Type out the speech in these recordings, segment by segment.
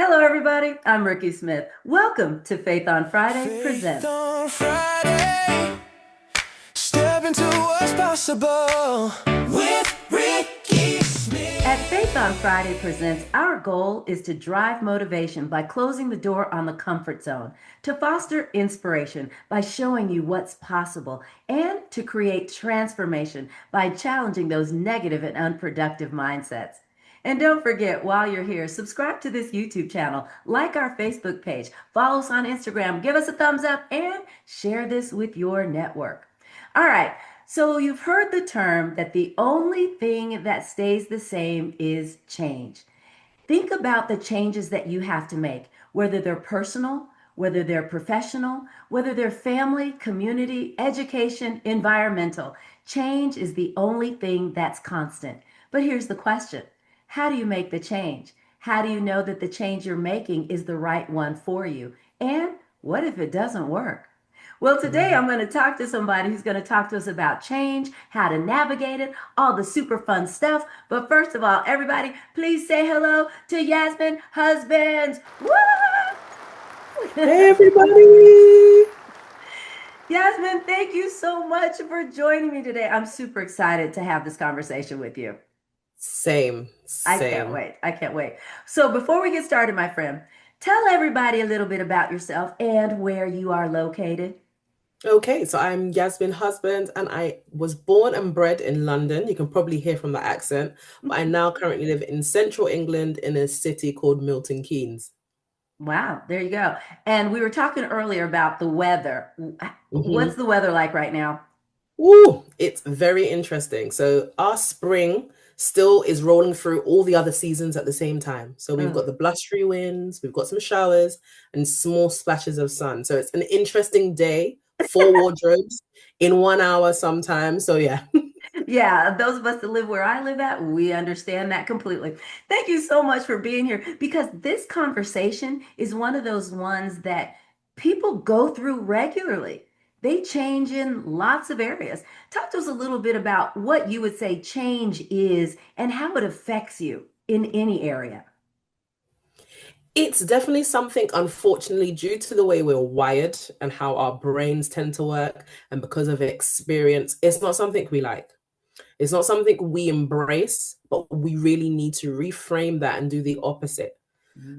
Hello, everybody. I'm Rikki Smith. Welcome to Faith on Friday Presents. On Friday, step into what's possible with Rikki Smith. At Faith on Friday Presents, our goal is to drive motivation by closing the door on the comfort zone, to foster inspiration by showing you what's possible, and to create transformation by challenging those negative and unproductive mindsets. And don't forget, while you're here, subscribe to this YouTube channel, like our Facebook page, follow us on Instagram, give us a thumbs up, and share this with your network. All right, so you've heard the term that the only thing that stays the same is change. Think about the changes that you have to make, whether they're personal, whether they're professional, whether they're family, community, education, environmental. Change is the only thing that's constant. But here's the question. How do you make the change? How do you know that the change you're making is the right one for you? And what if it doesn't work? Well, today I'm going to talk to somebody who's going to talk to us about change, how to navigate it, all the super fun stuff. But first of all, everybody, please say hello to Yasmin Husbands. Woo! Hey, everybody. Yasmin, thank you so much for joining me today. I'm super excited to have this conversation with you. Same. I can't wait. I can't wait. So before we get started, my friend, tell everybody a little bit about yourself and where you are located. Okay, so I'm Yasmin Husbands, and I was born and bred in London. You can probably hear from the accent, but I now currently live in central England in a city called Milton Keynes. Wow, there you go. And we were talking earlier about the weather. What's hmm the weather like right now? Ooh, it's very interesting. So our spring still is rolling through all the other seasons at the same time. So we've got Mm. the blustery winds, we've got some showers and small splashes of sun. So it's an interesting day, four wardrobes in 1 hour sometimes. So yeah. Yeah, those of us that live where I live at, we understand that completely. Thank you so much for being here because this conversation is one of those ones that people go through regularly. They change in lots of areas. Talk to us a little bit about what you would say change is and how it affects you in any area. It's definitely something, unfortunately, due to the way we're wired and how our brains tend to work, and because of experience, it's not something we like. It's not something we embrace, but we really need to reframe that and do the opposite.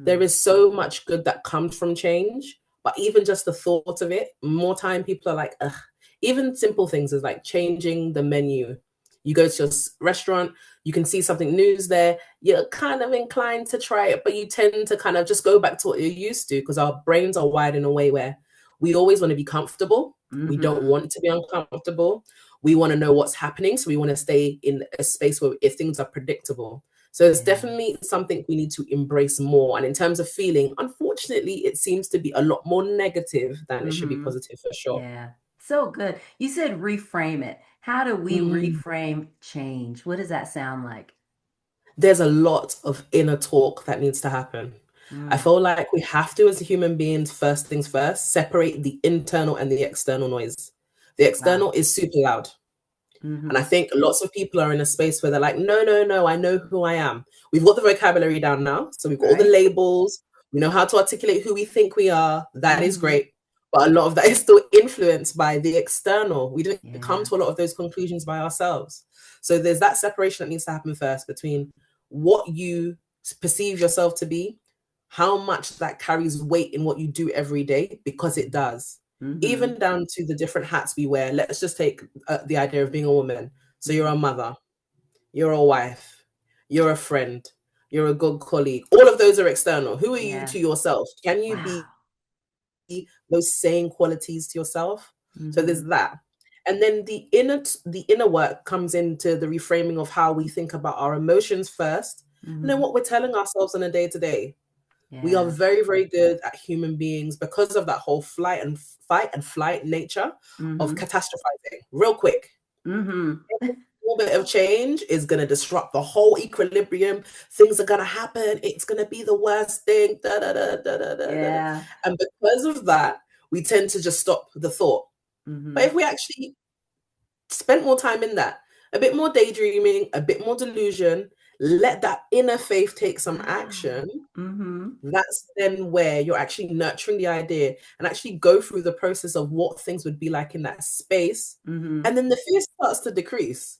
There Mm. is so much good that comes from change, but even just the thought of it, more time people are like, ugh. Even simple things is like changing the menu. You go to a restaurant, you can see something news there, you're kind of inclined to try it, but you tend to kind of just go back to what you're used to because our brains are wired in a way where we always want to be comfortable. We don't Hmm. want to be uncomfortable. We want to know what's happening. So we want to stay in a space where if things are predictable. So it's Yeah. definitely something we need to embrace more. And in terms of feeling, unfortunately, it seems to be a lot more negative than it should be Hmm. positive for sure. Yeah. So good. You said reframe it. How do we Mm. reframe change? What does that sound like? There's a lot of inner talk that needs to happen. I Mm. feel like we have to, as human beings, first things first, separate the internal and the external noise. The Wow. external is super loud. And I Hmm. think lots of people are in a space where they're like, no, no, no, I know who I am. We've got the vocabulary down now. So we've got all the Right? labels. We know how to articulate who we think we are. That is Hmm. great. But a lot of that is still influenced by the external. We didn't come Yeah. to a lot of those conclusions by ourselves. So there's that separation that needs to happen first between what you perceive yourself to be, how much that carries weight in what you do every day, because it does. Hmm. Even down to the different hats we wear. Let's just take the idea of being a woman. So you're a Hmm. mother, you're a wife, you're a friend, you're a good colleague. All of those are external. Who are you Yeah. to yourself? Can you Wow. be those same qualities to yourself? So there's Hmm. that. And then the inner work comes into the reframing of how we think about our emotions first, and then Hmm. what we're telling ourselves on a day to day. We are Yeah. very, very good at human beings because of that whole fight and flight nature of Hmm. catastrophizing real quick. Hmm. Little bit of change is going to disrupt the whole equilibrium. Things are going to happen. It's going to be the worst thing. Da, da, da, da, da, da, da. Yeah. And because of that, we tend to just stop the thought. But Hmm. if we actually spent more time in that, a bit more daydreaming, a bit more delusion, let that inner faith take some Wow. action, Mm-hmm. that's then where you're actually nurturing the idea and actually go through the process of what things would be like in that space. Mm-hmm. And then the fear starts to decrease.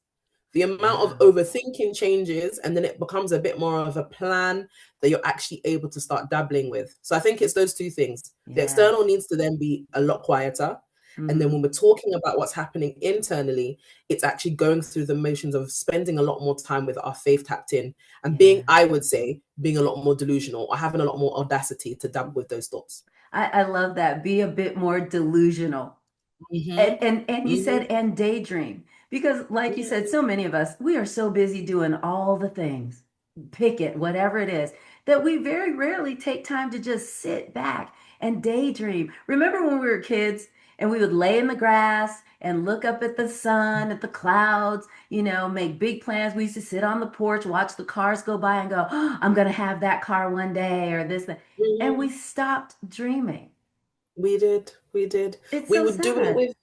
The amount of Wow. overthinking changes, and then it becomes a bit more of a plan that you're actually able to start dabbling with. So I think it's those two things. The Yeah. external needs to then be a lot quieter. And then Mm-hmm. when we're talking about what's happening internally, it's actually going through the motions of spending a lot more time with our faith tapped in and being, Yeah. I would say, being a lot more delusional or having a lot more audacity to dabble with those thoughts. I love that. Be a bit more delusional. And, Mm-hmm. and you said, Mm-hmm. and daydream. Because, like you said, so many of us, we are so busy doing all the things, pick it, whatever it is, that we very rarely take time to just sit back and daydream. Remember when we were kids and we would lay in the grass and look up at the sun, at the clouds, make big plans. We used to sit on the porch, watch the cars go by and go, oh, I'm going to have that car one day or this. And we Mm-hmm. stopped dreaming. We did. We did. It's We so would do it sad. with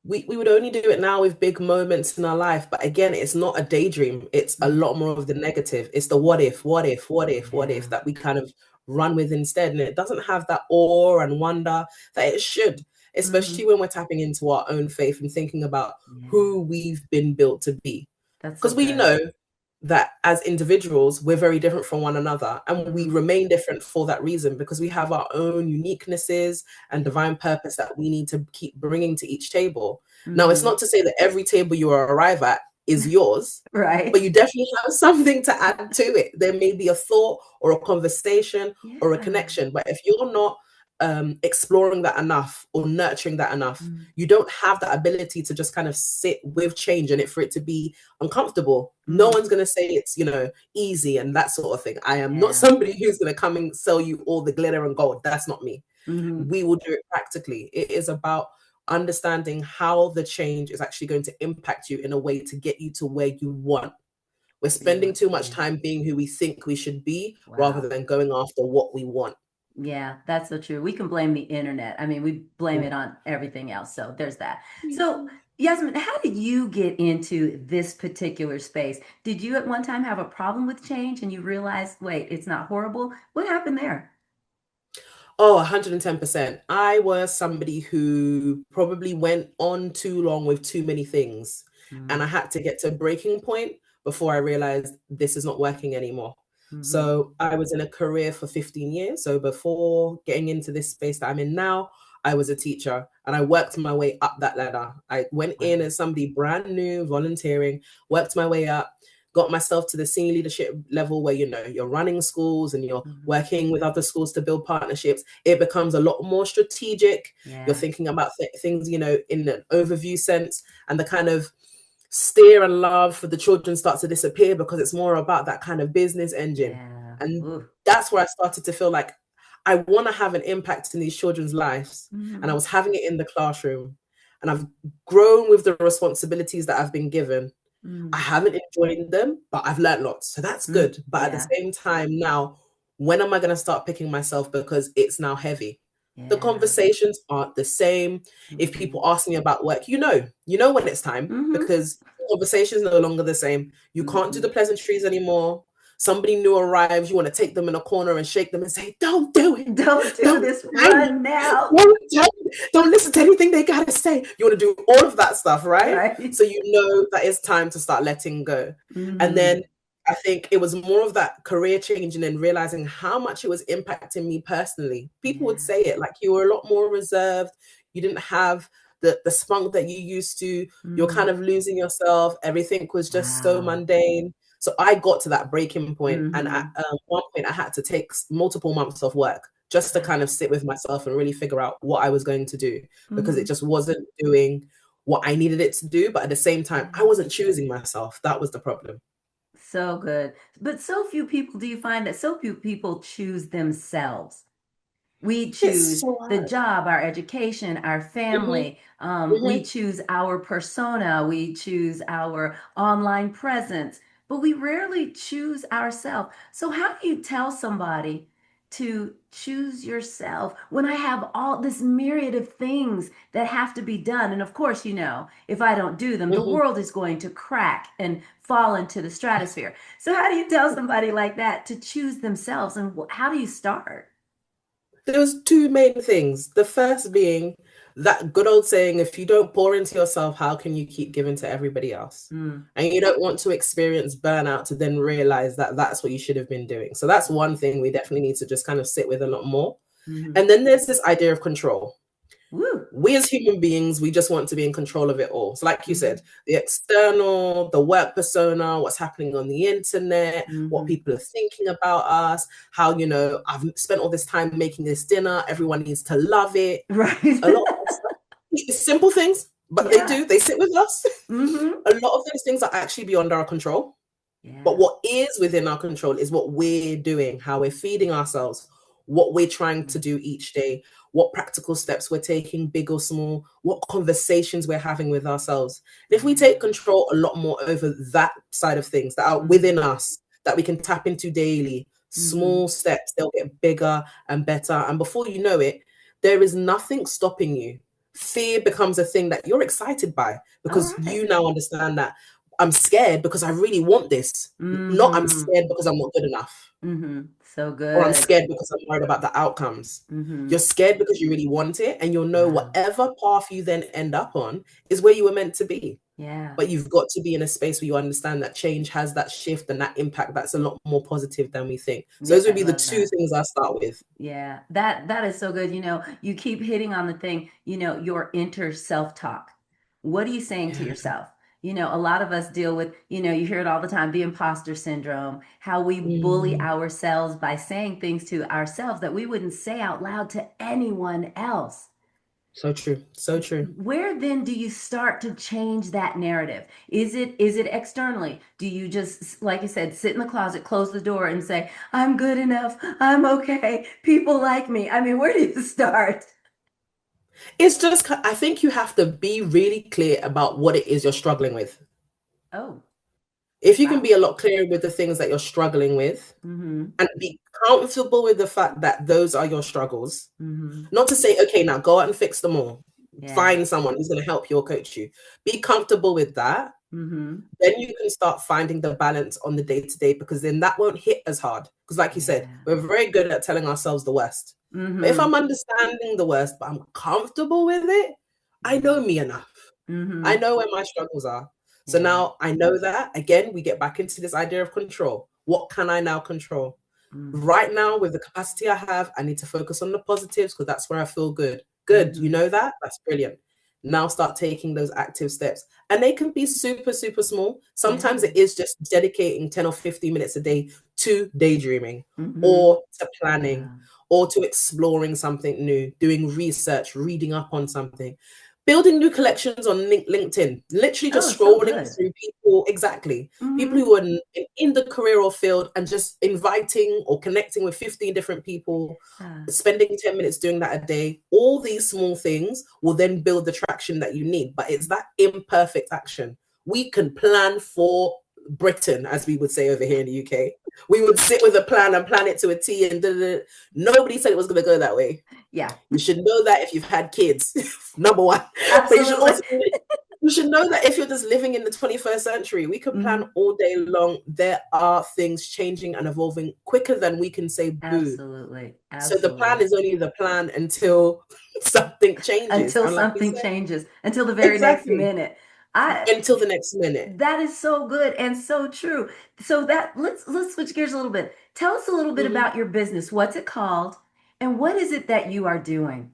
we would only do it now with big moments in our life. But again, it's not a daydream. It's a lot more of the negative. It's the what if, what if, what if, what if Yeah. that we kind of run with instead. And it doesn't have that awe and wonder that it should, especially Hmm. when we're tapping into our own faith and thinking about Yeah. who we've been built to be. That's so Because we good. know that as individuals, we're very different from one another. And we Hmm. remain different for that reason, because we have our own uniquenesses and Yeah. divine purpose that we need to keep bringing to each table. Now, it's Hmm. not to say that every table you arrive at is yours, but Right. you definitely have something to add to it. There may be a thought or a conversation or a Yeah. connection, but if you're not exploring that enough or nurturing that enough, Mm. you don't have that ability to just kind of sit with change and it for it to be uncomfortable. No Hmm. one's going to say it's, easy and that sort of thing. I am not Yeah. somebody who's going to come and sell you all the glitter and gold. That's not me. Hmm. We will do it practically. It is about understanding how the change is actually going to impact you in a way to get you to where you want. We're spending too much Yeah. time being who we think we should be rather Wow. than going after what we want. Yeah, that's so true. We can blame the internet. I mean, we blame Yeah. it on everything else. So there's that. So, Yasmin, how did you get into this particular space? Did you at one time have a problem with change and you realized, wait, it's not horrible? What happened there? Oh, 110%. I was somebody who probably went on too long with too many things. And I had to get to a breaking point before I realized this is not working anymore. Mm-hmm. So I was in a career for 15 years. So before getting into this space that I'm in now, I was a teacher and I worked my way up that ladder. I went Wow. in as somebody brand new, volunteering, worked my way up, got myself to the senior leadership level where you're running schools and you're Hmm. working with other schools to build partnerships. It becomes a lot more strategic. You're Yeah. thinking about things in an overview sense, and the kind of steer and love for the children starts to disappear because it's more about that kind of business engine. Yeah. And Ooh. that's where I started to feel like I want to have an impact in these children's lives. And I Hmm. was having it in the classroom. And I've grown with the responsibilities that I've been given. I Hmm. haven't enjoyed them, but I've learned lots. So that's Mm. good. But at the Yeah. same time, now, when am I going to start picking myself because it's now heavy? The Yeah. conversations aren't the same. If Hmm. people ask me about work, you know when it's time Hmm. because conversations no longer the same. You can't do Hmm. the pleasantries anymore. Somebody new arrives, you want to take them in a corner and shake them and say, "Don't do it. Don't do Don't this. say Run now. don't listen to anything they gotta say." You want to do all of that stuff, right? Right. So you know that it's time to start letting go. And Hmm. then I think it was more of that career change and then realizing how much it was impacting me personally. People would Yeah. say it like you were a lot more reserved. You didn't have the spunk that you used to. You're kind Hmm. of losing yourself. Everything was just so Wow. mundane. So I got to that breaking point, and at Hmm. one point, I had to take multiple months off work just to kind Wow. of sit with myself and really figure out what I was going to do because it Hmm. just wasn't doing what I needed it to do. But at the same time, I Yeah. wasn't choosing myself. That was the problem. So good. But so few people, do you find that so few people choose themselves? We It's choose so the hard. job, our education, our Hmm. family. We Hmm. choose our persona. We choose our online presence, but we rarely choose ourselves. So, how do you tell somebody? to choose yourself when I have all this myriad of things that have to be done? And of course, if I don't do them, the Mhm. world is going to crack and fall into the stratosphere. So, how do you tell somebody like that to choose themselves, and how do you start? There was two main things. The first being that good old saying, if you don't pour into yourself, how can you keep giving to everybody else? Mm. And you don't want to experience burnout to then realize that that's what you should have been doing. So that's one thing we definitely need to just kind of sit with a lot more. Hmm. And then there's this idea of control. Woo. We as human beings, we just want to be in control of it all. So, like you Hmm. said, the external, the work persona, what's happening on the internet, what Hmm. people are thinking about us, how, I've spent all this time making this dinner, everyone needs to love it. Right. A lot of that stuff, it's simple things, but Yeah. they sit with us. Hmm. A lot of those things are actually beyond our control. But Yeah. what is within our control is what we're doing, how we're feeding ourselves, what we're trying to do each day, what practical steps we're taking, big or small, what conversations we're having with ourselves. And if we Yeah. take control a lot more over that side of things that are Hmm. within us, that we can tap into daily, Hmm. small steps, they'll get bigger and better. And before you know it, there is nothing stopping you. Fear becomes a thing that you're excited by All because right. you now understand that I'm scared because I really want this. Not I'm Hmm. scared because I'm not good enough, Hmm. So or I'm good. scared because I'm worried about the outcomes. You're Hmm. scared because you really want it, and you'll know Wow. whatever path you then end up on is where you were meant to be. Yeah. But you've got to be in a space where you understand that change has that shift and that impact that's a lot more positive than we think. So Yeah. those would I be the love two that. things I start with. Yeah. That is so good. You keep hitting on the thing, your inner self-talk. What are you saying to Yeah. yourself? A lot of us deal with, you hear it all the time, the imposter syndrome, how we bully Mm. ourselves by saying things to ourselves that we wouldn't say out loud to anyone else. So true. So true. Where then do you start to change that narrative? Is it externally? Do you just, like you said, sit in the closet, close the door, and say, I'm good enough, I'm okay, people like me? I mean, where do you start? It's just, I think you have to be really clear about what it is you're struggling with. Oh, If you can wow. be a lot clearer with the things that you're struggling with, Mm-hmm. and be comfortable with the fact that those are your struggles. Mm-hmm. Not to say, okay, now go out and fix them all. Yeah. Find someone who's going to help you or coach you. Be comfortable with that. Mm-hmm. Then you can start finding the balance on the day to day because then that won't hit as hard. Because, like you said, Yeah. we're very good at telling ourselves the worst. But if Mm-hmm. I'm understanding the worst, but I'm comfortable with it, I Yeah. know me enough. I Mm-hmm. know where my struggles are. So Yeah. now I know that. Again, we get back into this idea of control. What can I now control? Mm-hmm. Right now, with the capacity I have, I need to focus on the positives because that's where I feel good. Good, you Mm-hmm. know that? That's brilliant. Now start taking those active steps. And they can be super, super small. Sometimes Yeah. it is just dedicating 10 or 15 minutes a day to daydreaming Mm-hmm. or to planning Yeah. or to exploring something new, doing research, reading up on something, building new collections on LinkedIn, literally Oh, just so scrolling good. through people, exactly, people Mm-hmm. who are in the career or field and just inviting or connecting with 15 different people, Yeah. spending 10 minutes doing that a day. All these small things will then build the traction that you need, but it's that imperfect action. We can plan for Britain, as we would say over here in the UK. We would sit with a plan and plan it to a T, and nobody said it was going to go that way. Yeah. You should know that if you've had kids, number one. But you should Absolutely. also you should know that if you're just living in the 21st century, we can plan Mm-hmm. all day long. There are things changing and evolving quicker than we can say boo. Absolutely. So the plan Absolutely. is only the plan until something changes. Until And like you something said, changes, until the very next exactly. minute. I Until the next minute. That is so good and so true. So that let's switch gears a little bit. Tell us a little bit Mhm. about your business. What's it called? And what is it that you are doing?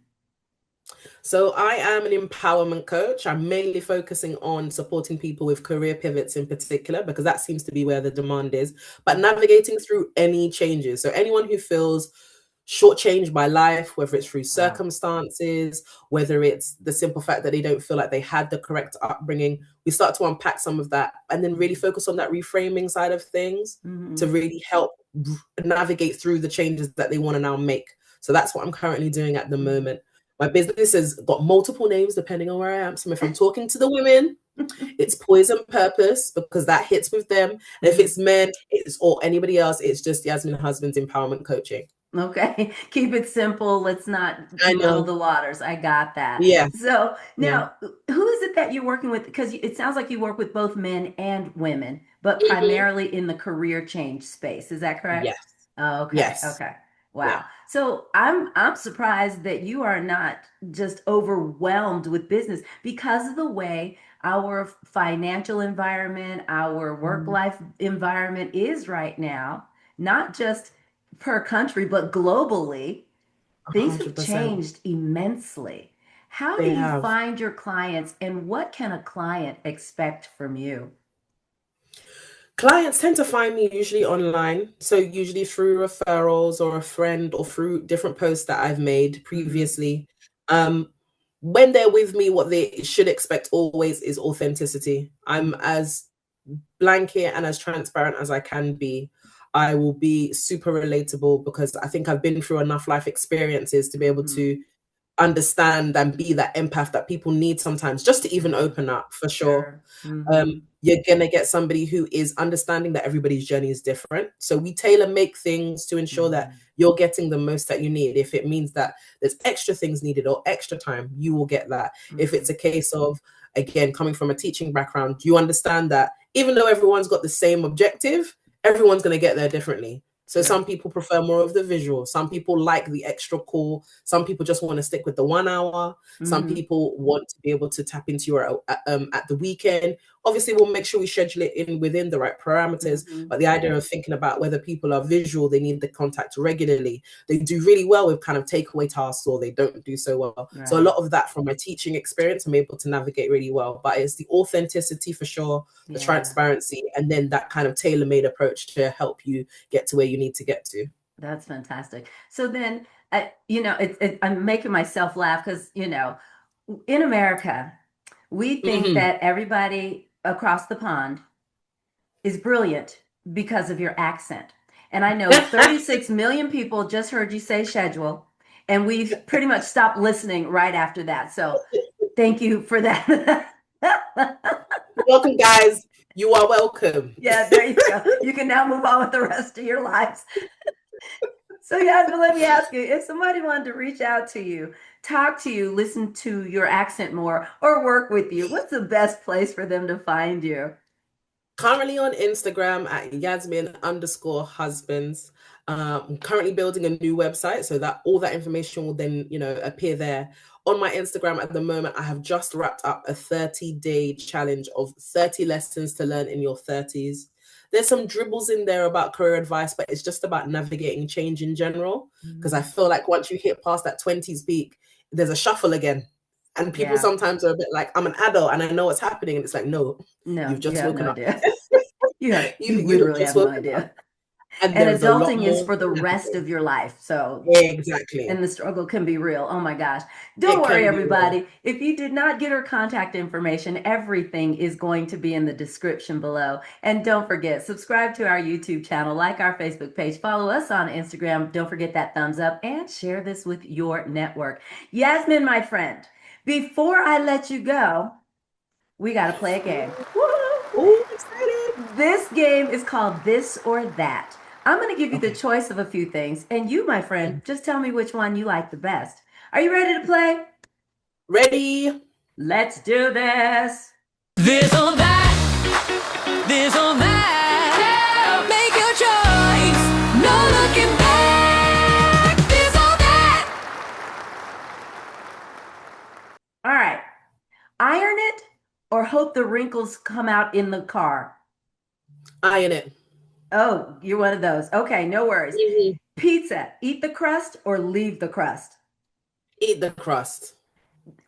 So I am an empowerment coach. I'm mainly focusing on supporting people with career pivots in particular, because that seems to be where the demand is, but navigating through any changes. So anyone who feels shortchanged by life, whether it's through Wow. circumstances, whether it's the simple fact that they don't feel like they had the correct upbringing, we start to unpack some of that and then really focus on that reframing side of things to Mm-hmm. really help navigate through the changes that they want to now make. So that's what I'm currently doing at the moment. My business has got multiple names depending on where I am. So if I'm talking to the women, it's Poise and Purpose because that hits with them. And if Mm-hmm. it's men, it's or anybody else, it's just Yasmin Husbands Empowerment Coaching. Okay, keep it simple. Let's not I muddle know. the waters. I got that. Yeah. So Yeah. now, who is it that you're working with? Because it sounds like you work with both men and women, but Hmm. primarily in the career change space. Is that correct? Yes. Oh, okay, Yes. okay. Yeah. Wow. So I'm surprised that you are not just overwhelmed with business because of the way our financial environment, our work Mm. life environment is right now. Not just per country, but globally, things have 100%. changed immensely. How do They you have. find your clients and what can a client expect from you? Clients tend to find me usually online. So usually through referrals or a friend or through different posts that I've made Hmm. previously. Um, when they're with me, what they should expect always is authenticity. I'm as blanket and as transparent as I can be. I will be super relatable because I think I've been through enough life experiences to be able Hmm. to understand and be that empath that people need sometimes just to even Yeah, open up for sure. sure. Hmm. You're gonna get somebody who is understanding that everybody's journey is different. So we tailor make things to ensure that Hmm. you're getting the most that you need. If it means that there's extra things needed or extra time, you will get that. If Hmm. it's a case of, again, coming from a teaching background, you understand that even though everyone's got the same objective, everyone's gonna get there differently. So Sure. some people prefer more of the visual. Some people like the extra call. Some people just want to stick with the 1 hour. Some Hmm. people want to be able to tap into your at the weekend. Obviously, we'll make sure we schedule it in within the right parameters. Hmm. But the idea of thinking about whether people are visual, they need the contact regularly. They do really well with kind of takeaway tasks, or they don't do so well. So a Right. lot of that from my teaching experience, I'm able to navigate really well. But it's the authenticity for sure, the Yeah, transparency, and then that kind of tailor-made approach to help you get to where you need to get to. that's fantastic. So then, I'm making myself laugh because, in America, we think Hmm. that everybody across the pond is brilliant because of your accent. And I know 36 million people just heard you say schedule, and we've pretty much stopped listening right after that. So thank you for that. Welcome, guys. You are welcome. Yeah, there you go. You can now move on with the rest of your lives. So, Yasmin, let me ask you, if somebody wanted to reach out to you, talk to you, listen to your accent more, or work with you, what's the best place for them to find you? Currently on Instagram at Yasmin_husbands. I'm currently building a new website so that all that information will then, appear there. On my Instagram at the moment, I have just wrapped up a 30-day challenge of 30 lessons to learn in your 30s. There's some dribbles in there about career advice, but it's just about navigating change in general. Because I Mhm. feel like once you hit past that 20s peak, there's a shuffle again. And people Yeah. sometimes are a bit like, I'm an adult and I know what's happening. And it's like, no, you've No, you just have no woken up. idea. You You have literally just have no woken up, idea. and And there is a lot adulting is more for the to rest navigate. of your life. So, Exactly. and the struggle can be real. Oh my gosh. Don't It worry, can be real. everybody. If you did not get her contact information, everything is going to be in the description below. And don't forget, subscribe to our YouTube channel, like our Facebook page, follow us on Instagram. Don't forget that thumbs up and share this with your network. Yasmin, my friend, before I let you go, we got to play a game. Woo! Oh, excited. This game is called This or That. I'm going to give you the Okay. choice of a few things, and you, my friend, just tell me which one you like the best. Are you ready to play? Ready? Let's do this. This or that, this or that. Make your choice. No looking back. This or that. All right. Iron it or hope the wrinkles come out in the car? Iron it. Oh, you're one of those. Okay, no worries. Mhm. Pizza, eat the crust or leave the crust? Eat the crust.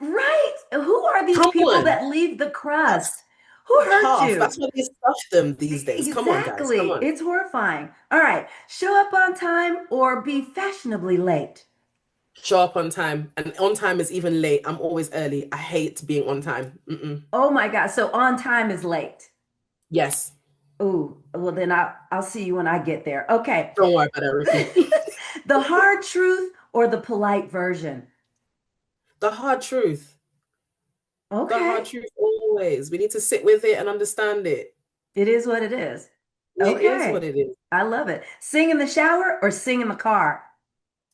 Right. Who are these Come people on. that leave the That's crust? Who hurt half. you? That's why they stuff them these days. Come on, guys. Come Exactly. on. It's horrifying. All right. Show up on time or be fashionably late. Show up on time. And on time is even late. I'm always early. I hate being on time. Mm-mm. Oh my God. So on time is late. Yes. Ooh, well then I'll see you when I get there. Okay. Don't worry about it, Rikki. The hard truth or the polite version. The hard truth. The hard Okay. truth always. We need to sit with it and understand it. It is what it is. It is what Okay. it is. I love it. Sing in the shower or sing in the car.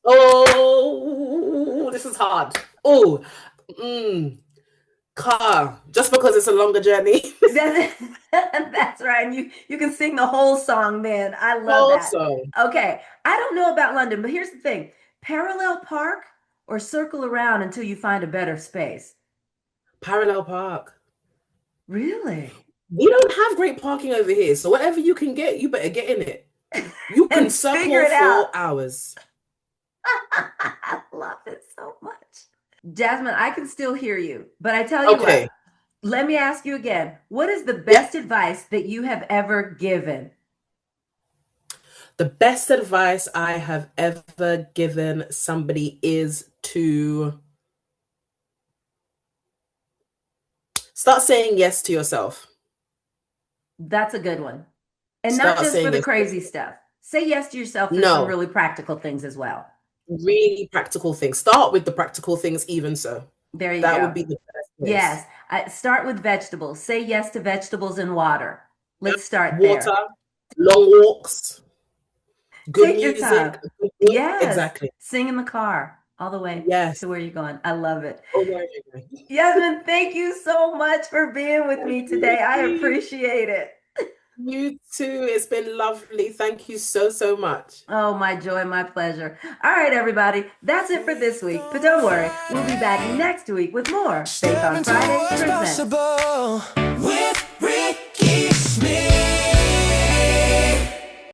Oh, this is hard. Oh, mm, car. Just because it's a longer journey. That's right. And you can sing the whole song then. I love that. Also, Okay. I don't know about London, but here's the thing. Parallel park or circle around until you find a better space? parallel park. Really? We don't have great parking over here, so whatever you can get, you better get in it. You can And figure circle it out. for hours. I love it so much. Jasmine, I can still hear you, but I tell you what, Okay. let me ask you again. What is the Yeah. best advice that you have ever given? The best advice I have ever given somebody is to start saying yes to yourself. That's a good one. And not Start just for saying the yes. crazy stuff. Say yes to yourself for some No, really practical things as well. really practical things. Start with the practical things, even so. There you That would go. be the best place. Yes. Start with vegetables. Say yes to vegetables and water. Yep. Let's start Water, there. long walks, good Take your music, time. a good book. Yes. Exactly. Sing in the car all the way Yes. to where you're going. I love it. Oh, where are you going? Yasmin, thank you so much for being with Thank me you, today. I Rikki. appreciate it. You too. It's been lovely. Thank you so, so much. Oh, my joy, my pleasure. All right, everybody, that's it for this week. But don't worry, we'll be back next week with more Faith Step on into Friday what's presents. possible with Rikki Smith.